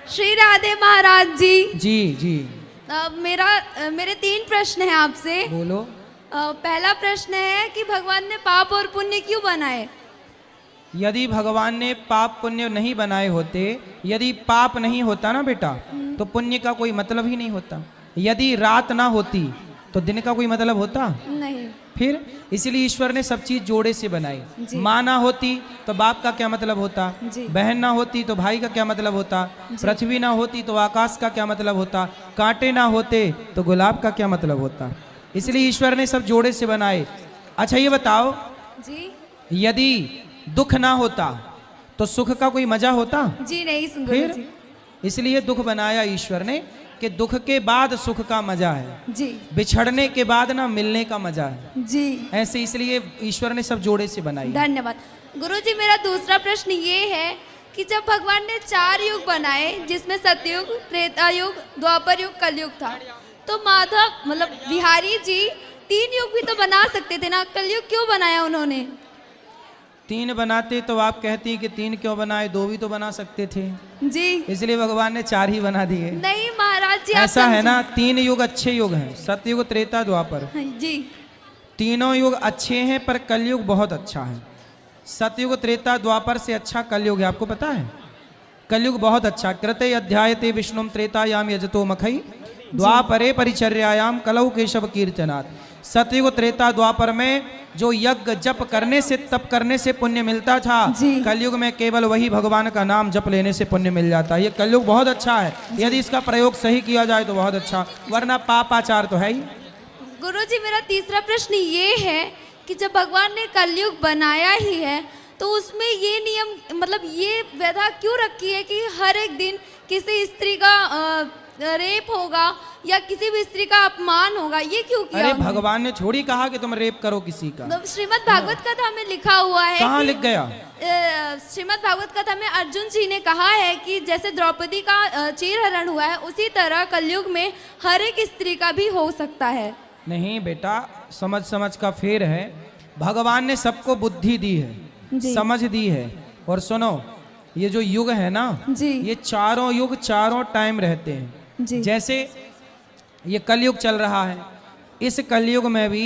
श्री राधे महाराज जी। जी जी मेरे 3 प्रश्न हैं आपसे। बोलो। पहला प्रश्न है कि भगवान ने पाप और पुण्य क्यों बनाए? यदि भगवान ने पाप पुण्य नहीं बनाए होते, यदि पाप नहीं होता ना बेटा, तो पुण्य का कोई मतलब ही नहीं होता। यदि रात ना होती तो दिन का कोई मतलब होता नहीं। फिर इसलिए ईश्वर ने सब चीज जोड़े से बनाई। माँ ना होती तो बाप का क्या मतलब होता, बहन ना होती तो भाई का क्या मतलब होता, पृथ्वी ना होती तो आकाश का क्या मतलब होता, कांटे ना होते तो गुलाब का क्या मतलब होता। इसलिए ईश्वर ने सब जोड़े से बनाए। अच्छा ये बताओ जी, यदि दुख ना होता तो सुख का कोई मजा होता? जी नहीं। फिर इसलिए दुख बनाया ईश्वर ने कि दुख के बाद सुख का मजा है, जी, बिछड़ने के बाद ना मिलने का मजा है। जी ऐसे इसलिए ईश्वर ने सब जोड़े से बनाई। धन्यवाद। गुरुजी मेरा दूसरा प्रश्न ये है कि जब भगवान ने 4 युग बनाए, जिसमें सतयुग, त्रेता युग, द्वापर युग, कलयुग था, तो माधव मतलब बिहारी जी 3 युग भी तो बना सकते थे ना, कलयुग क्यों बनाया उन्होंने? 3 बनाते तो आप कहती कि 3 क्यों बनाए, 2 भी तो बना सकते थे। जी इसलिए भगवान ने 4 ही बना दिए। नहीं महाराज जी, ऐसा है ना, 3 युग अच्छे युग हैं, सतयुग, त्रेता, द्वापर। जी तीनों युग अच्छे हैं, पर कलयुग बहुत अच्छा है। सतयुग, त्रेता, द्वापर से अच्छा कलयुग है। आपको पता है कलयुग बहुत अच्छा। कृते अध्यायते विष्णुम त्रेतायाम यजतो मखई द्वापरे परिचर्यायाम कलौ केशव कीर्तनात्। सतयुग, त्रेता, द्वापर में जो यज्ञ जप करने से, तप करने से पुण्य मिलता था, कलयुग में केवल वही भगवान का नाम जप लेने से पुण्य मिल जाता है। ये कलयुग बहुत अच्छा है, यदि इसका प्रयोग सही किया जाए तो बहुत अच्छा, वरना पापाचार तो है ही। गुरुजी मेरा तीसरा प्रश्न ये है कि जब भगवान ने कलयुग बनाया ही है तो उसमें ये नियम मतलब ये व्यवस्था क्यों रखी है कि हर एक दिन किसी स्त्री का रेप होगा या किसी भी स्त्री का अपमान होगा, ये क्यों किया? अरे भगवान ने थोड़ी कहा कि तुम रेप करो किसी का। तो श्रीमद् भागवत कथा में लिखा हुआ है। कहाँ लिख गया? श्रीमद् भागवत कथा में अर्जुन जी ने कहा है कि जैसे द्रौपदी का चीरहरण हुआ है, उसी तरह कलयुग में हर एक स्त्री का भी हो सकता है। नहीं बेटा, समझ समझ का फेर है। भगवान ने सबको बुद्धि दी है, समझ दी है। और सुनो, ये जो युग है ना जी, ये चारों युग चारों टाइम रहते हैं जी। जैसे ये कलयुग चल रहा है, इस कलयुग में भी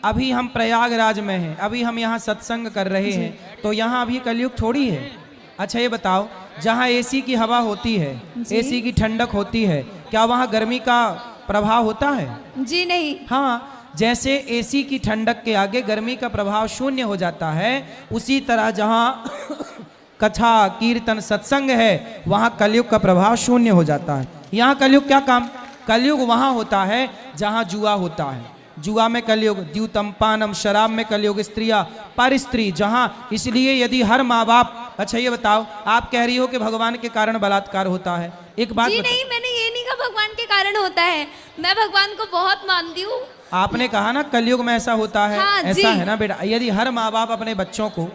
अभी हम प्रयागराज में हैं, अभी हम यहाँ सत्संग कर रहे हैं, तो यहाँ अभी कलयुग थोड़ी है। अच्छा ये बताओ, जहाँ एसी की हवा होती है, एसी की ठंडक होती है, क्या वहाँ गर्मी का प्रभाव होता है? जी नहीं। हाँ, जैसे एसी की ठंडक के आगे गर्मी का प्रभाव शून्य हो जाता है, उसी तरह जहाँ कथा कीर्तन सत्संग है, वहाँ कलयुग का प्रभाव शून्य हो जाता है। यहाँ कलयुग क्या काम? कलयुग वहाँ होता है जहाँ जुआ होता है, जुआ में कलयुग, द्यूतम पानम शराब में कलयुग, स्त्रियाँ पर स्त्री जहाँ। इसलिए यदि हर माँ बाप, अच्छा ये बताओ, आप कह रही हो कि भगवान के कारण बलात्कार होता है, एक बात जी नहीं, मैंने ये नहीं कहा भगवान के कारण होता है, मैं भगवान को बहुत मानती हूँ। आपने कहा ना कलयुग में ऐसा होता है। हाँ, ऐसा है ना बेटा, यदि हर माँ बाप अपने बच्चों को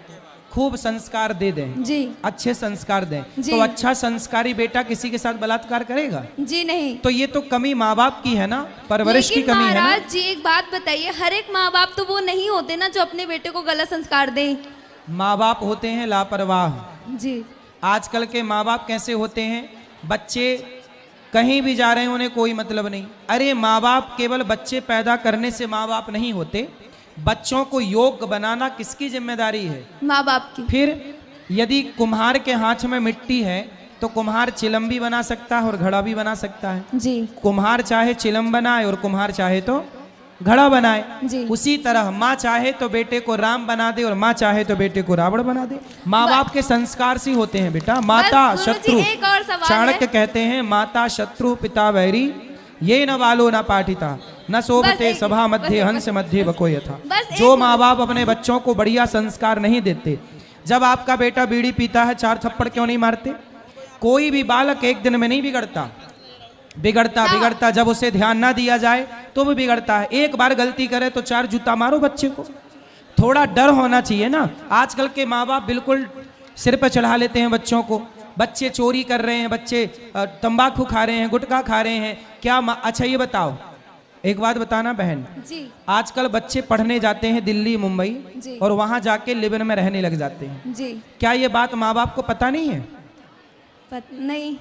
खूब संस्कार दे दें जी, अच्छे संस्कार दें, तो अच्छा संस्कारी बेटा किसी के साथ बलात्कार करेगा? जी नहीं। तो ये तो कमी माँ बाप की है ना, परवरिश की कमी है ना। महाराज जी एक बात बताइए, हर एक माँ बाप तो वो नहीं होते ना जो अपने बेटे को गलत संस्कार दें। माँ बाप होते हैं लापरवाह जी। आजकल के माँ बाप कैसे होते हैं, बच्चे कहीं भी जा रहे हैं उन्हें कोई मतलब नहीं। अरे माँ बाप केवल बच्चे पैदा करने से माँ बाप नहीं होते, बच्चों को योग्य बनाना किसकी जिम्मेदारी है? माँ बाप की। फिर यदि कुम्हार के हाथ में मिट्टी है तो कुम्हार चिलम भी बना सकता है और घड़ा भी बना सकता है जी। कुम्हार चाहे चिलम बनाए और कुम्हार चाहे तो घड़ा बनाए जी। उसी तरह माँ चाहे तो बेटे को राम बना दे और माँ चाहे तो बेटे को रावण बना दे। माँ बाप के संस्कार से होते हैं बेटा। माता शत्रु, चाणक्य कहते हैं माता शत्रु पिता वैरी, ये न बालो न पाठिता न शोभते सभा मध्य हंस मध्य बको यथा। जो माँ बाप अपने बच्चों को बढ़िया संस्कार नहीं देते, जब आपका बेटा बीड़ी पीता है 4 थप्पड़ क्यों नहीं मारते? कोई भी बालक एक दिन में नहीं बिगड़ता, बिगड़ता जब उसे ध्यान ना दिया जाए तो भी बिगड़ता है। एक बार गलती करे तो 4 जूता मारो बच्चे को, थोड़ा डर होना चाहिए ना। आजकल के माँ बाप बिल्कुल सिर पर चढ़ा लेते हैं बच्चों को, बच्चे चोरी कर रहे हैं, बच्चे तंबाकू खा रहे हैं, गुटखा खा रहे हैं, क्या अच्छा ये बताओ, एक बात बताना बहन जी, आजकल बच्चे पढ़ने जाते हैं दिल्ली मुंबई और वहां जाके लिव-इन में रहने लग जाते हैं जी। क्या ये बात माँ बाप को पता नहीं है? नहीं।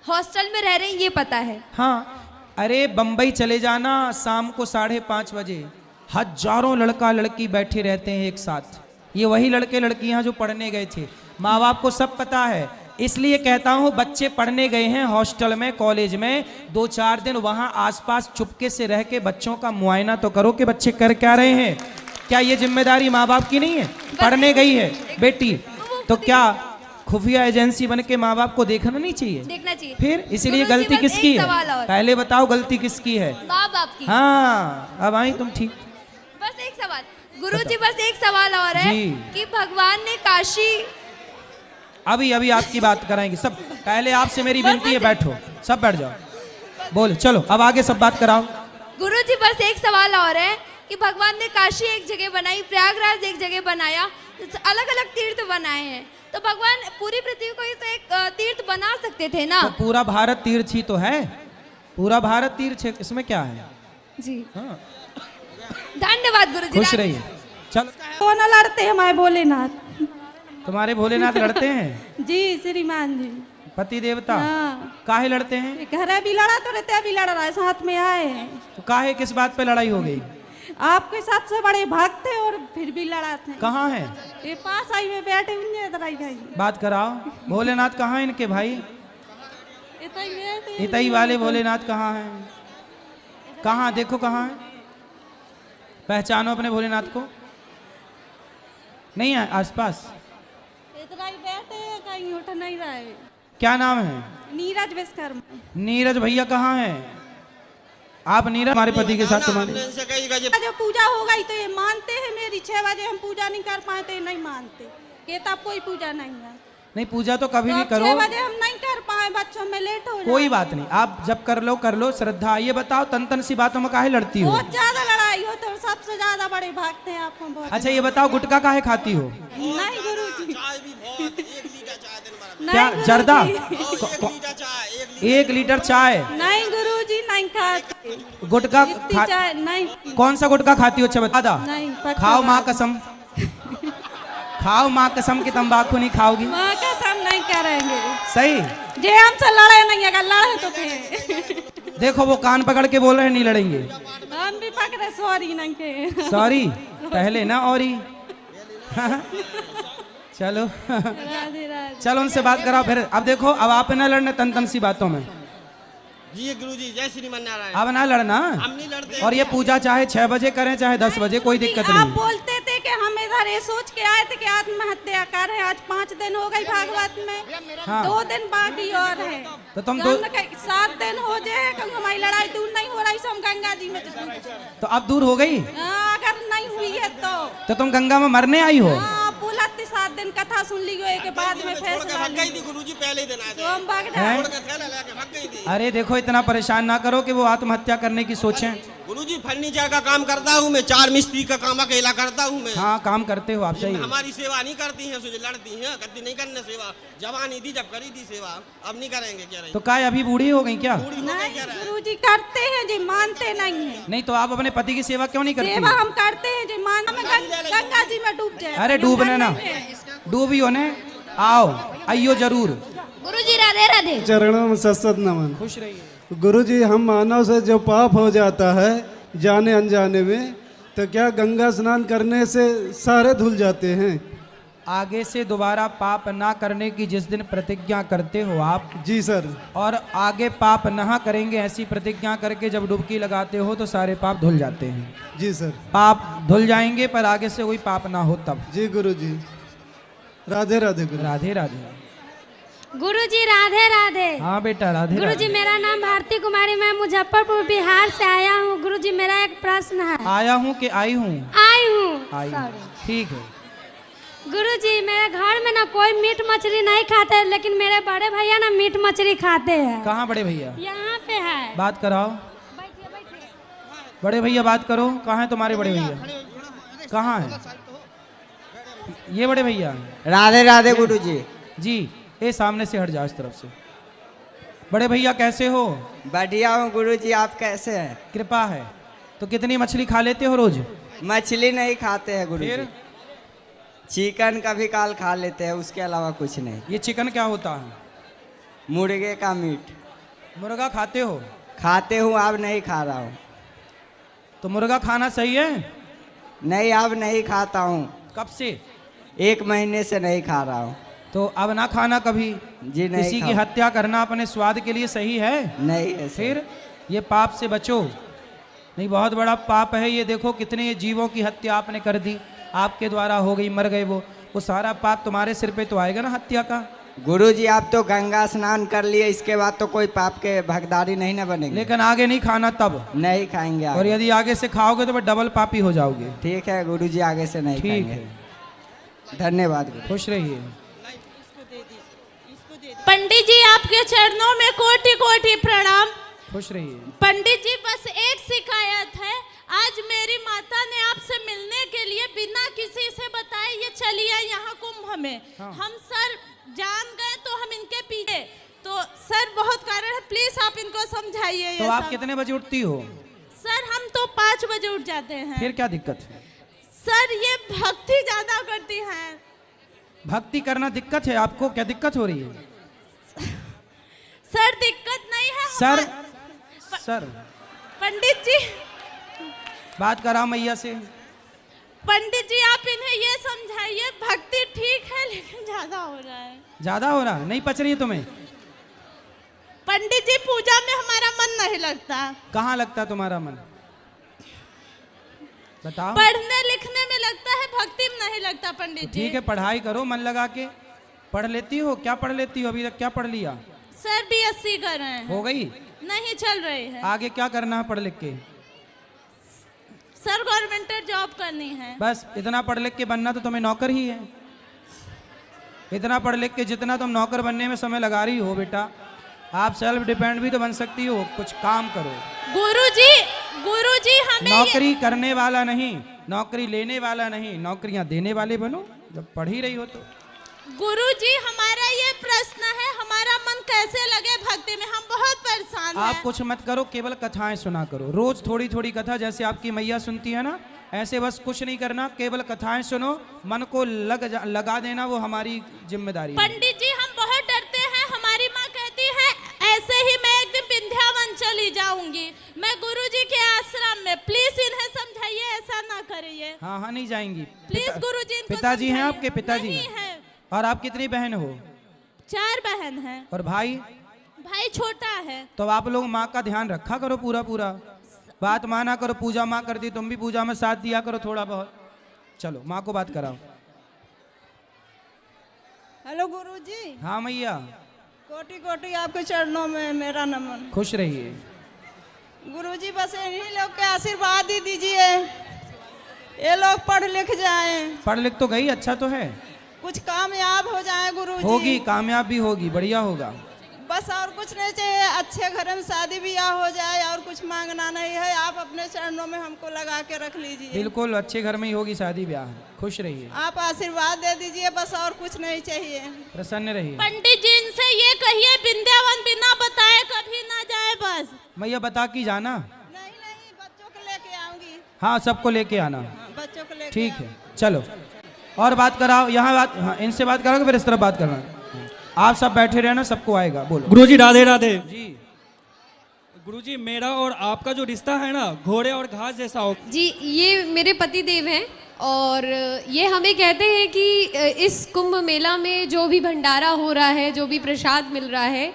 हॉस्टल में रह रहे हैं ये पता है। हाँ, अरे बम्बई चले जाना, शाम को 5:30 बजे हजारों लड़का लड़की बैठे रहते हैं एक साथ। ये वही लड़के लड़कियां जो पढ़ने गए थे, माँ बाप को सब पता है। इसलिए कहता हूँ बच्चे पढ़ने गए हैं हॉस्टल में, कॉलेज में, 2-4 दिन वहां आसपास चुपके से रह के बच्चों का मुआयना तो करो कि बच्चे कर क्या रहे हैं। क्या ये जिम्मेदारी माँ बाप की नहीं है? पढ़ने गई है बेटी तो क्या खुफिया एजेंसी बन के माँ बाप को देखना नहीं चाहिए? देखना चाहिए। फिर इसलिए गुरुजी, गलती बस किसकी एक है? सवाल और। पहले बताओ गलती किसकी है? माँ बाप की। हाँ, अब आई तुम ठीक। बस एक सवाल गुरुजी, बस एक सवाल और है जी। कि भगवान ने काशी, अभी आपकी बात कराएंगे सब। पहले आपसे मेरी विनती है, बैठो, सब बैठ जाओ, बोल चलो, अब आगे सब बात कराओ। गुरुजी बस एक सवाल और है कि भगवान ने काशी एक जगह बनाई, प्रयागराज एक जगह बनाया, अलग अलग तीर्थ बनाए हैं, तो भगवान पूरी पृथ्वी को ही तो एक तीर्थ बना सकते थे ना? तो पूरा भारत तीर्थ ही तो है, पूरा भारत तीर्थ है, इसमें क्या है? जी हाँ, धन्यवाद गुरुजी। खुश रहिए। चलो, कौन लड़ते हैं हमारे भोलेनाथ? तुम्हारे भोलेनाथ लड़ते हैं? जी श्रीमान जी। पति देवता हाँ, काहे लड़ते हैं? घर भी लड़ा तो रहते, अभी लड़ रहा है, साथ में आए हैं। तो काहे किस बात पे लड़ाई हो गई? आपके साथ से बड़े भक्त थे और फिर भी लड़ा थे। कहाँ है? ये पास आई में बैठे हुए लड़ाई भाई। बात कराओ। भोलेनाथ कहाँ है इनके भाई? बैठे इतई वाले भोलेनाथ कहाँ हैं? कहाँ देखो कहाँ है? पहचानो अपने भोलेनाथ को। नहीं है आसपास? इतना ही बैठे हैं, कहीं उठ नहीं रहे। क्या नाम है? नीरज विश्वकर्मा। नीरज भैया कहाँ है? आप नीरज हमारे पति के साथ तुम्हारे जो पूजा हो गई तो ये मानते हैं, मेरी 6 बजे हम पूजा नहीं कर पाए तो ये नहीं मानते कि तब कोई पूजा नहीं है। नहीं, पूजा तो कभी भी तो करो। 6 बजे हम नहीं कर पाए, बच्चों में लेट हो कोई बात नहीं, आप जब कर लो श्रद्धा। ये बताओ तन सी बातों में काहे लड़ती हो? बहुत ज्यादा लड़ाई हो तो सबसे ज्यादा बड़े भागते हैं आपको बहुत। अच्छा ये बताओ गुटखा काहे खाती हो? नहीं गुरुजी, क्या नहीं जर्दा? गुरुजी। 1 लीटर चाय? नहीं गुरुजी, नहीं खाते गुटखा इतनी खा... चाय नहीं। कौन सा गुटखा खाती हो? अच्छा बता। नहीं पक्का खाओ माँ बात। कसम, खाओ माँ कसम की तंबाकू नहीं खाओगी। माँ कसम नहीं करेंगे। सही। जे हमसे लड़े नहीं, अगर लड़े तो फिर देखो वो कान पकड़ के बोल रहे हैं नहीं लड़ेंगे। हम भी पकड़े सॉरी नहीं के। सॉरी पहले ना और ही चलो राधे राधे। चलो उनसे बात कराओ फिर। अब देखो, अब आप ना लड़ना तन सी बातों में। जी गुरुजी, जय श्री नारायण। अब ना लड़ना। हम नहीं लड़ते। और ये पूजा चाहे 6 बजे करें चाहे 10 बजे, कोई दिक्कत आप नहीं। बोलते थे कि हम इधर ये सोच के आए थे कि आत्महत्या कर है। आज 5 दिन हो गई भागवत में, हाँ। 2 दिन बाकी और है। तो तुम तो हमने कहा 7 दिन हो जाए, क्योंकि हमारी लड़ाई दूर नहीं हो रही, हम गंगा जी में तो अब दूर हो गई? अगर नहीं हुई है तो तुम गंगा में मरने आई हो? बोला 7 दिन कथा सुन ली गई के बाद में फैसला भाग गई थी गुरुजी, पहले ही दिन आए थे। तो हम भाग हैं? छोड़ के थैला लेके भाग गई थी। अरे देखो, इतना परेशान ना करो कि वो आत्महत्या करने की सोचें। गुरुजी फर्नीचर का काम करता हूँ मैं, 4 मिस्त्री का काम अकेला करता हूँ मैं। हाँ काम करते हो आप, सही है। हमारी सेवा नहीं करती है, सोचे लड़ती हैं, कभी नहीं करने सेवा। जवानी थी जब करी थी सेवा, अब नहीं करेंगे क्या रही? तो क्या अभी बूढ़ी हो गई क्या? बूढ़ी हो गई क्या रही? गुरुजी करते हैं जी, मानते नहीं है। नहीं तो आप अपने पति की सेवा क्यों नहीं करती? सेवा हम करते हैं जी, मान हमें गंगा जी में डूब जाए। अरे डूबने ना, डूबी होने आओ, आइयो जरूर। गुरुजी राधे राधे। चरणों में सतसत नमन। खुश रहिए। गुरुजी, हम मानव से जो पाप हो जाता है जाने अनजाने में, तो क्या गंगा स्नान करने से सारे धुल जाते हैं? आगे से दोबारा पाप ना करने की जिस दिन प्रतिज्ञा करते हो आप, जी सर। और आगे पाप ना करेंगे ऐसी प्रतिज्ञा करके जब डुबकी लगाते हो तो सारे पाप धुल जाते हैं। जी सर। पाप धुल जाएंगे पर आगे से कोई पाप ना हो तब। जी गुरुजी, राधे राधे गुरु। राधे राधे। गुरुजी राधे राधे। हाँ बेटा राधे गुरुजी राधे। मेरा नाम भारती कुमारी, मैं मुजफ्फरपुर बिहार से आया हूँ। गुरुजी मेरा एक प्रश्न है। आया हूँ कि आई हूँ? आई हूँ। आई हूँ, ठीक है। गुरुजी मेरे घर में ना कोई मीट मछली नहीं खाते है, लेकिन मेरे बड़े भैया ना मीट मछली खाते हैं। कहाँ बड़े भैया? यहाँ पे है। बात कराओ। बैठिए बैठिए। बड़े भैया बात करो। कहाँ है तुम्हारे बड़े भैया? कहाँ है ये बड़े भैया? राधे राधे गुरुजी। जी ये सामने से हट जाओ इस तरफ से। बड़े भैया कैसे हो? बढ़िया हूँ गुरुजी, आप कैसे हैं? कृपा है। तो कितनी मछली खा लेते हो रोज? मछली नहीं खाते हैं गुरुजी, फिर? चिकन कभी काल खा लेते हैं, उसके अलावा कुछ नहीं। ये चिकन क्या होता है? मुर्गे का मीट। मुर्गा खाते हो? खाते हूँ, अब नहीं खा रहा हूँ। तो मुर्गा खाना सही है? नहीं, अब नहीं खाता हूँ। कब से? 1 महीने से नहीं खा रहा हूँ। तो अब ना खाना कभी। जी नहीं किसी की खाऊं। हत्या करना अपने स्वाद के लिए सही है? नहीं है सर। फिर ये पाप से बचो। नहीं, बहुत बड़ा पाप है ये। देखो कितने ये जीवों की हत्या आपने कर दी, आपके द्वारा हो गई, मर गए वो सारा पाप तुम्हारे सिर पे तो आएगा ना हत्या का। गुरुजी आप तो गंगा स्नान कर लिए, इसके बाद तो कोई पाप के भागीदारी नहीं ना बनेंगे। लेकिन आगे नहीं खाना तब। नहीं खाएंगे और आगे। यदि आगे से खाओगे तो डबल पापी हो जाओगे। ठीक है गुरुजी, आगे से नहीं ठीक खाएंगे। है, धन्यवाद गुरु। खुश रहिए। पंडित जी आपके चरणों में कोटि कोटि प्रणाम। खुश रहिए। पंडित जी बस एक शिकायत है, आज मेरी माता ने आपसे मिलने के लिए बिना किसी से बताए ये चली आई यहाँ कुंभ में। हाँ। हम सर जान गए तो हम इनके पीछे, तो सर बहुत कारण है, प्लीज आप इनको समझाइए। तो ये आप सब। कितने बजे उठती हो? सर हम तो 5 बजे उठ जाते हैं। फिर क्या दिक्कत है? सर ये भक्ति ज्यादा करती हैं। भक्ति करना दिक्कत है आपको? क्या दिक्कत हो रही है? सर दिक्कत नहीं है सर सर पंडित जी, बात कराओ मैया से। पंडित जी आप इन्हें ये समझाइए, भक्ति ठीक है लेकिन ज्यादा हो रहा है। ज्यादा हो रहा? नहीं पच रही है तुम्हें? पंडित जी पूजा में हमारा मन नहीं लगता, कहाँ लगता तुम्हारा मन? बताओ। पढ़ने लिखने में लगता है, भक्ति में नहीं लगता पंडित जी। ठीक है, पढ़ाई करो मन लगा के। पढ़ लेती हो? क्या पढ़ लेती हो अभी तक? क्या पढ़ लिया? सर BSc कर रहे हैं। हो गई? नहीं चल रही है। आगे क्या करना है पढ़ लिख के? सर गवर्नमेंट जॉब करनी है। बस इतना पढ़ लिख के बनना तो तुम्हें नौकर ही है। इतना पढ़ लिख के जितना तुम नौकर बनने में समय लगा रही हो बेटा, आप सेल्फ डिपेंड भी तो बन सकती हो। कुछ काम करो। गुरुजी हमें नौकरी करने वाला नहीं, नौकरी लेने वाला नहीं, नौकरियां देने वाले बनो जब पढ़ ही रही हो तो। गुरुजी हमारा ये प्रश्न है, हमारा मन कैसे लगे भक्ति में, हम बहुत परेशान हैं। आप कुछ मत करो, केवल कथाएं सुना करो। रोज थोड़ी थोड़ी कथा, जैसे आपकी मैया सुनती है ना, ऐसे बस कुछ नहीं करना, केवल कथाएं सुनो, मन को लगा देना, वो हमारी जिम्मेदारी है। पंडित जी हम बहुत डरते हैं, हमारी माँ कहती है ऐसे ही मैं एक दिन विंध्यावन चली जाऊंगी, मैं गुरुजी के आश्रम में, प्लीज इन्हें समझाइए ऐसा ना करिए। हाँ हाँ, नहीं जाएंगी। प्लीज गुरुजी इनको पिताजी हैं समझाइए। आपके? पिताजी नहीं हैं। है। और आप कितनी बहन हो? 4 बहन हैं। और भाई? भाई छोटा है। तो आप लोग माँ का ध्यान रखा करो पूरा पूरा, बात माना करो। पूजा माँ करती, तुम भी पूजा में साथ दिया करो थोड़ा बहुत। चलो माँ को बात कराओ। हेलो गुरुजी। हाँ मैया। कोटि कोटि आपके चरणों में मेरा नमन। खुश रहिए। गुरुजी बस इन्हीं लोग के आशीर्वाद ही दीजिए, ये लोग पढ़ लिख जाएं, पढ़ लिख तो गई, अच्छा तो है, कुछ कामयाब हो जाए गुरुजी। होगी, कामयाब भी होगी, बढ़िया होगा। बस और कुछ नहीं चाहिए, अच्छे घर में शादी ब्याह हो जाए, और कुछ मांगना नहीं है। आप अपने चरणों में हमको लगा के रख लीजिए। बिल्कुल, अच्छे घर में ही होगी शादी ब्याह। खुश रहिए। आप आशीर्वाद दे दीजिए, बस और कुछ नहीं चाहिए। प्रसन्न रहिए। पंडित जी इनसे ये कहिए विंध्यावन बिना बताए कभी ना जाए बस। मैया बता की जाना। नहीं नहीं, बच्चों को लेके आऊंगी। हाँ, सबको लेके आना। बच्चों को लेके ठीक है, चलो और बात कराओ। यहाँ बात, हाँ, इनसे बात करोगे फिर इस तरफ बात करना। आप सब बैठे रहना, सबको आएगा। बोलो। गुरुजी राधे राधे। जी गुरुजी मेरा और आपका जो रिश्ता है ना, घोड़े और घास जैसा हो। जी, ये मेरे पति देव हैं और ये हमें कहते हैं कि इस कुंभ मेला में जो भी भंडारा हो रहा है, जो भी प्रसाद मिल रहा है,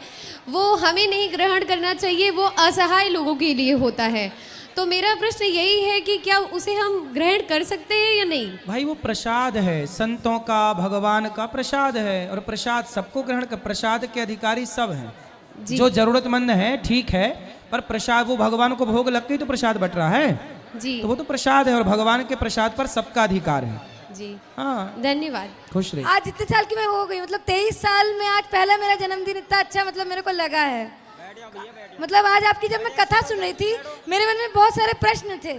वो हमें नहीं ग्रहण करना चाहिए, वो असहाय लोगों के लिए होता है। तो मेरा प्रश्न यही है कि क्या उसे हम ग्रहण कर सकते हैं या नहीं? भाई, वो प्रसाद है, संतों का, भगवान का प्रसाद है, और प्रसाद सबको ग्रहण कर, प्रसाद के अधिकारी सब हैं। जो जरूरतमंद है ठीक है, पर प्रसाद वो भगवान को भोग लग के ही तो प्रसाद बट रहा है जी, तो वो तो प्रसाद है, और भगवान के प्रसाद पर सबका अधिकार है। जी हाँ, धन्यवाद। खुश रहिए। आज इतने साल की मैं हो गई, मतलब 23 साल में आज पहला मेरा जन्मदिन इतना अच्छा मतलब मेरे को लगा है। मतलब आज आपकी जब मैं कथा सुन रही थी, मेरे मन में बहुत सारे प्रश्न थे।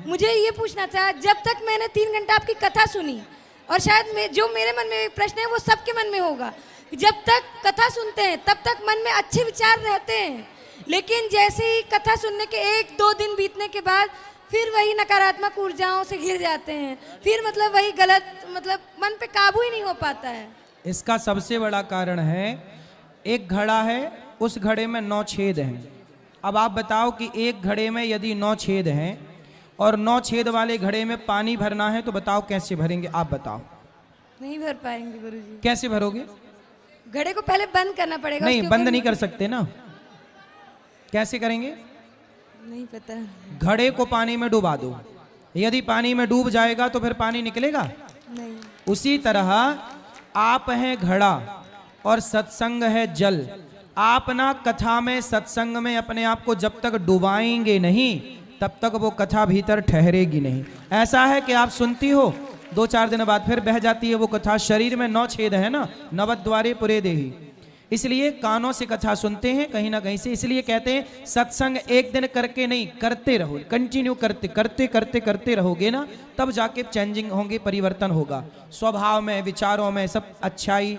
मुझे ये पूछना था, जब तक मैंने 3 घंटा आपकी कथा सुनी, और शायद जो मेरे मन में प्रश्न है वो सबके मन में होगा, जब तक कथा सुनते हैं तब तक मन में अच्छे विचार रहते हैं, लेकिन जैसे ही कथा सुनने के 1-2 दिन बीतने के बाद फिर वही नकारात्मक ऊर्जाओं से घिर जाते हैं, फिर मतलब वही गलत, मतलब मन पे काबू ही नहीं हो पाता है। इसका सबसे बड़ा कारण है, एक घड़ा है उस घड़े में 9 छेद हैं। अब आप बताओ कि एक घड़े में यदि 9 छेद हैं और 9 छेद वाले घड़े में पानी भरना है तो बताओ कैसे भरेंगे? आप बताओ। नहीं भर पाएंगे गुरुजी। कैसे भरोगे? घड़े को पहले बंद करना पड़ेगा। नहीं, उसके बंद ऊपर नहीं कर सकते ना। कैसे करेंगे? नहीं पता। घड़े को पानी में डुबा दो, यदि पानी में डूब जाएगा तो फिर पानी निकलेगा नहीं। उसी तरह आप हैं घड़ा और सत्संग है जल। आप ना कथा में सत्संग में अपने आप को जब तक डुबाएंगे नहीं तब तक वो कथा भीतर ठहरेगी नहीं। ऐसा है कि आप सुनती हो 2-4 दिन बाद फिर बह जाती है वो कथा। शरीर में 9 छेद है ना, नवद्वारे पुरे देही, इसलिए कानों से कथा सुनते हैं कहीं ना कहीं से। इसलिए कहते हैं सत्संग एक दिन करके नहीं, करते रहो, कंटिन्यू करते करते करते करते रहोगे ना, तब जाके चेंजिंग होंगे, परिवर्तन होगा स्वभाव में, विचारों में, सब अच्छाई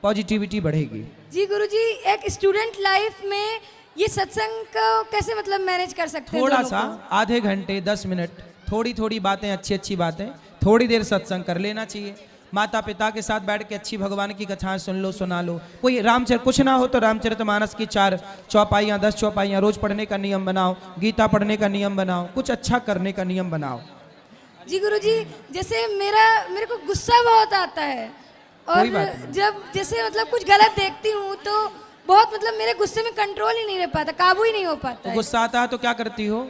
पॉजिटिविटी बढ़ेगी। जी गुरुजी, एक स्टूडेंट लाइफ में ये सत्संग को कैसे मतलब मैनेज कर सकते हैं? थोड़ा सा आधे घंटे 10 मिनट थोड़ी थोड़ी बातें, अच्छी अच्छी बातें, थोड़ी देर सत्संग कर लेना चाहिए। माता पिता के साथ बैठ के अच्छी भगवान की कथाएं सुन लो, सुना लो। कोई रामचरित कुछ ना हो तो रामचरितमानस की 4 चौपाइयाँ 10 चौपाइयाँ रोज पढ़ने का नियम बनाओ, गीता पढ़ने का नियम बनाओ, कुछ अच्छा करने का नियम बनाओ। जी गुरुजी, जैसे मेरे को गुस्सा बहुत आता है और जब जैसे मतलब कुछ गलत देखती हूँ तो बहुत मतलब मेरे गुस्से में कंट्रोल ही नहीं रह पाता, काबू ही नहीं हो पाता। तो गुस्सा आता है तो क्या करती हो?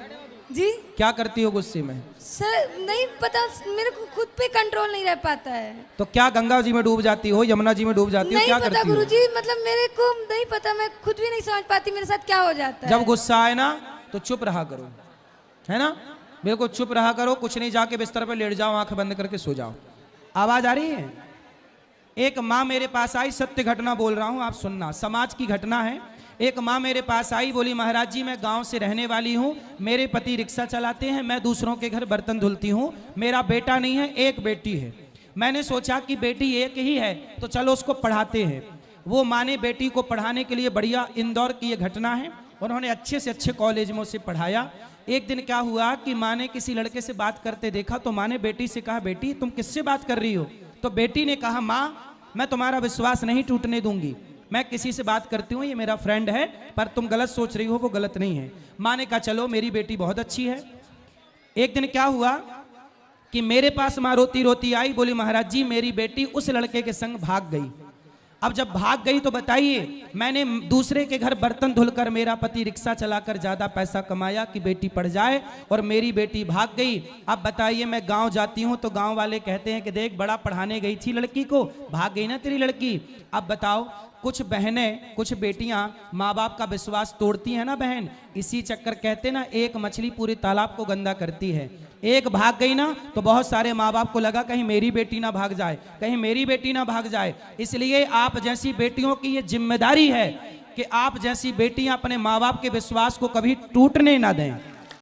जी क्या करती हो गुस्से में? सर नहीं पता, मेरे को खुद पे कंट्रोल नहीं रह पाता है। तो क्या गंगा जी में डूब जाती हो, यमुना जी में डूब जाती हो, क्या करती हो? नहीं पता गुरुजी, मतलब मेरे को नहीं पता, मैं खुद भी नहीं समझ पाती मेरे साथ क्या हो जाता है। जब गुस्सा आए ना तो चुप रहा करो, है ना, बिल्कुल चुप रहा करो, कुछ नहीं, जाके बिस्तर पर लेट जाओ, आंखें बंद करके सो जाओ। आवाज आ रही है? एक माँ मेरे पास आई, सत्य घटना बोल रहा हूँ, आप सुनना, समाज की घटना है। एक माँ मेरे पास आई, बोली महाराज जी मैं गांव से रहने वाली हूँ, मेरे पति रिक्शा चलाते हैं, मैं दूसरों के घर बर्तन धुलती हूँ, मेरा बेटा नहीं है, एक बेटी है। मैंने सोचा कि बेटी एक ही है तो चलो उसको पढ़ाते हैं। वो माँ ने बेटी को पढ़ाने के लिए, बढ़िया इंदौर की ये घटना है, उन्होंने अच्छे से अच्छे कॉलेज में उसे पढ़ाया। एक दिन क्या हुआ कि माँ ने किसी लड़के से बात करते देखा तो माँ ने बेटी से कहा, बेटी तुम किससे बात कर रही हो? तो बेटी ने कहा, माँ मैं तुम्हारा विश्वास नहीं टूटने दूंगी, मैं किसी से बात करती हूँ, ये मेरा फ्रेंड है, पर तुम गलत सोच रही हो, वो गलत नहीं है। माँ ने कहा चलो मेरी बेटी बहुत अच्छी है। एक दिन क्या हुआ कि मेरे पास माँ रोती रोती आई, बोली महाराज जी मेरी बेटी उस लड़के के संग भाग गई। अब जब भाग गई तो बताइए, मैंने दूसरे के घर बर्तन धुलकर मेरा पति रिक्शा चलाकर ज्यादा पैसा कमाया कि बेटी पढ़ जाए, और मेरी बेटी भाग गई। अब बताइए मैं गांव जाती हूं तो गांव वाले कहते हैं कि देख बड़ा पढ़ाने गई थी लड़की को, भाग गई ना तेरी लड़की। अब बताओ, कुछ बहनें, कुछ बेटियां माँ बाप का विश्वास तोड़ती हैं ना बहन, इसी चक्कर कहते ना एक मछली पूरे तालाब को गंदा करती है। एक भाग गई ना तो बहुत सारे माँ बाप को लगा कहीं मेरी बेटी ना भाग जाए, कहीं मेरी बेटी ना भाग जाए। इसलिए आप जैसी बेटियों की ये जिम्मेदारी है कि आप जैसी बेटियां अपने माँ बाप के विश्वास को कभी टूटने ना दें।